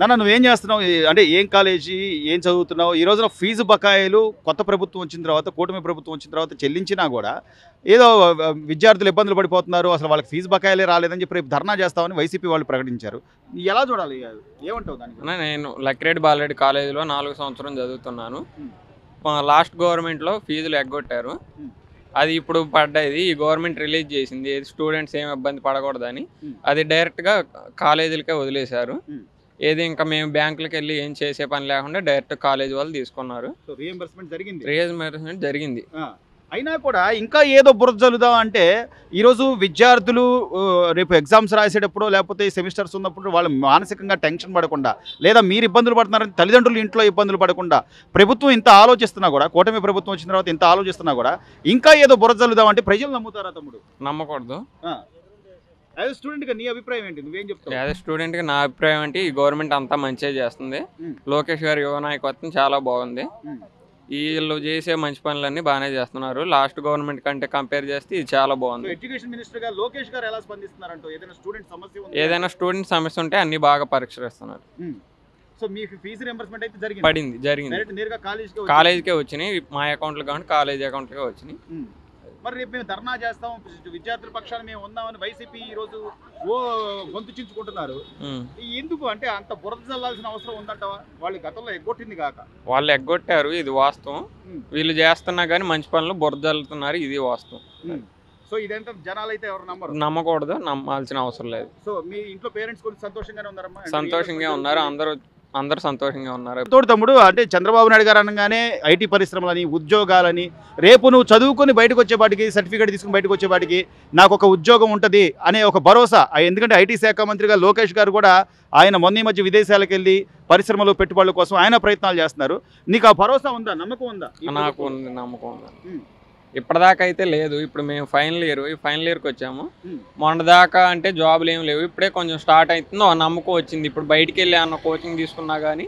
నాన్న నువ్వేం చేస్తున్నావు? అంటే ఏం కాలేజీ? ఏం చదువుతున్నావు? ఈ రోజున ఫీజు బకాయిలు కొత్త ప్రభుత్వం వచ్చిన తర్వాత, కూటమి ప్రభుత్వం వచ్చిన తర్వాత చెల్లించినా గూడా ఏదో విద్యార్థులు ఇబ్బందులు పడిపోతున్నారు. అసలు వాళ్ళకి ఫీజు బకాయిలే రాలేదని చెప్పి రేపు ధర్నా చేస్తామని వైసీపీ వాళ్ళు ప్రకటించారు. ఎలా చూడాలి? ఏమంటావు దానికి? నేను లక్కిరెడ్డి బాలరెడ్డి కాలేజీలో 4 సంవత్సరం చదువుతున్నాను. హ్మ్. లాస్ట్ గవర్నమెంట్లో ఫీజులు ఎగ్గొట్టారు. హ్మ్. అది ఇప్పుడు పడ్డది. ఈ గవర్నమెంట్ రిలీజ్ చేసింది. స్టూడెంట్స్ ఏమి ఇబ్బంది పడకూడదని. హ్మ్. అది డైరెక్ట్గా కాలేజీలకే వదిలేశారు. హ్మ్. ఏది ఇంకా మేము బ్యాంకులకు వెళ్ళి ఏం చేసే పని లేకుండా డైరెక్ట్ కాలేజ్ వాళ్ళు తీసుకున్నారు. సో రీయింబర్స్‌మెంట్ జరిగింది. రీయింబర్స్‌మెంట్ జరిగింది. అయినా కూడా ఇంకా ఏదో బురద జల్లుదాం అంటే ఈరోజు విద్యార్థులు రేపు ఎగ్జామ్స్ రాసేటప్పుడు లేకపోతే సెమిస్టర్స్ ఉన్నప్పుడు వాళ్ళు మానసికంగా టెన్షన్ పడకుండా లేదా మీరు ఇబ్బందులు పడుతున్నారని తల్లిదండ్రులు ఇంట్లో ఇబ్బందులు పడకుండా ప్రభుత్వం ఇంత ఆలోచిస్తున్నా కూడా, కూటమి ప్రభుత్వం వచ్చిన తర్వాత ఇంత ఆలోచిస్తున్నా కూడా ఇంకా ఏదో బురద జల్లుదాం అంటే ప్రజలు నమ్ముతారా తమ్ముడు? నమ్మకూడదు. యాజ్ స్టూడెంట్గా నీ అభిప్రాయం ఏంటి? నువ్వేం చెప్తావు? యాజ్ స్టూడెంట్గా నా అభిప్రాయం ఏంటి, ఈ గవర్నమెంట్ అంతా మంచిగా చేస్తుంది. లోకేష్ గారి యువ నాయకత్వం చాలా బాగుంది. వీళ్ళు చేసే మంచి పనులన్నీ బాగానే చేస్తున్నారు. లాస్ట్ గవర్నమెంట్ కంటే కంపేర్ చేస్తే ఇది చాలా బాగుంది. ఎడ్యుకేషన్ మినిస్టర్ గా లోకేష్ గారు ఎలా స్పందిస్తున్నారంటో ఏదైనా స్టూడెంట్ సమస్య ఉంటే అన్ని బాగా పరిష్కరిస్తున్నారు. సో మీకు ఫీజు రింబర్స్మెంట్ అయితే జరిగింది. నేరుగా కాలేజీకే వచ్చినాయి. మా అకౌంట్లు కానీ కాలేజ్ అకౌంట్కే వచ్చినాయి. మరి రేపు మేము ధర్నా చేస్తాం, విద్యార్థుల పక్షాన్ని మేము ఉందామని వైసీపీ ఈ రోజు గొంతు చించుకుంటున్నారు. ఎందుకు అంటే అంత బురద చల్లాల్సిన అవసరం ఉందంటావా? వాళ్ళు గతంలో ఎగ్గొట్టింది కాక వాళ్ళు ఎగ్గొట్టారు, ఇది వాస్తవం. వీళ్ళు చేస్తున్నా కానీ మంచి పనులు బురద చల్లుతున్నారు, ఇది వాస్తవం. సో ఇదంతా జనాలు అయితే ఎవరు నమ్మకూడదు, నమ్మాల్సిన అవసరం లేదు. సో మీ ఇంట్లో పేరెంట్స్ కొంచెం సంతోషంగానే ఉన్నారమ్మా? సంతోషంగా ఉన్నారు, అందరూ సంతోషంగా ఉన్నారు. తోడు తమ్ముడు అంటే చంద్రబాబు నాయుడు గారు అనగానే ఐటీ పరిశ్రమలని, ఉద్యోగాలని, రేపు నువ్వు చదువుకొని బయటకు వచ్చేపాటికి, సర్టిఫికేట్ తీసుకుని బయటకు వచ్చేపాటికి నాకు ఒక ఉద్యోగం ఉంటుంది అనే ఒక భరోసా. ఎందుకంటే ఐటీ శాఖ మంత్రిగా లోకేష్ గారు కూడా ఆయన మొన్న ఈ మధ్య విదేశాలకు వెళ్ళి పరిశ్రమలు పెట్టుబడుల కోసం ఆయన ప్రయత్నాలు చేస్తున్నారు. నీకు ఆ భరోసా ఉందా? నమ్మకం ఉందా? నాకు ఉంది, నమ్మకం ఉంది. ఇప్పటిదాకా అయితే లేదు. ఇప్పుడు మేము ఫైనల్ ఇయర్కి వచ్చాము. మొన్నదాకా అంటే జాబులు ఏమి లేవు. ఇప్పుడే కొంచెం స్టార్ట్ అవుతుందో నమ్మకం వచ్చింది. ఇప్పుడు బయటికి వెళ్ళి అన్న కోచింగ్ తీసుకున్నా కానీ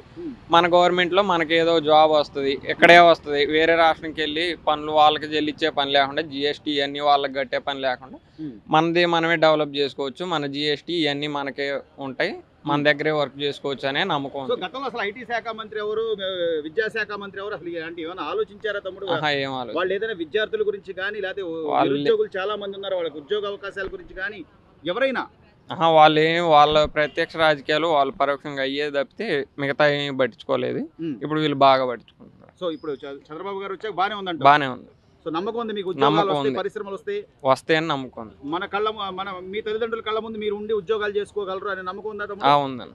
మన గవర్నమెంట్లో మనకి ఏదో జాబ్ వస్తుంది, ఎక్కడే వస్తుంది. వేరే రాష్ట్రంకి వెళ్ళి పనులు వాళ్ళకి చెల్లించే పని లేకుండా, జిఎస్టీ ఇవన్నీ వాళ్ళకి కట్టే పని లేకుండా మనది మనమే డెవలప్ చేసుకోవచ్చు. మన జిఎస్టీ ఇవన్నీ మనకే ఉంటాయి, మన దగ్గరే వర్క్ చేసుకోవచ్చు అనే నమ్మకం. గతంలో అసలు ఐటీ శాఖ మంత్రి ఎవరు, విద్యాశాఖ మంత్రి ఎవరు, అసలు ఏమైనా ఆలోచించారా తమ్ముడు? వాళ్ళు ఏదైనా విద్యార్థుల గురించి కానీ లేకపోతే ఉద్యోగులు చాలా మంది ఉన్నారు, వాళ్ళకి ఉద్యోగ అవకాశాల గురించి కానీ ఎవరైనా వాళ్ళ ప్రత్యక్ష రాజకీయాలు వాళ్ళు పరోక్షంగా అయ్యే తప్పితే మిగతా ఏమి పట్టించుకోలేదు. ఇప్పుడు వీళ్ళు బాగా పట్టించుకుంటున్నారు. సో ఇప్పుడు చంద్రబాబు గారు వచ్చాక బాగానే ఉందంట? బాగానే ఉంది. సో నమ్మకం ఉంది మీకు? ఉద్యోగాలు వస్తాయి, పరిశ్రమలు వస్తాయని నమ్మకం ఉంది. మీ తల్లిదండ్రుల కళ్ళ ముందు మీరు ఉండి ఉద్యోగాలు చేసుకోగలరు అనే నమ్మకం ఉందా? ఉందండి.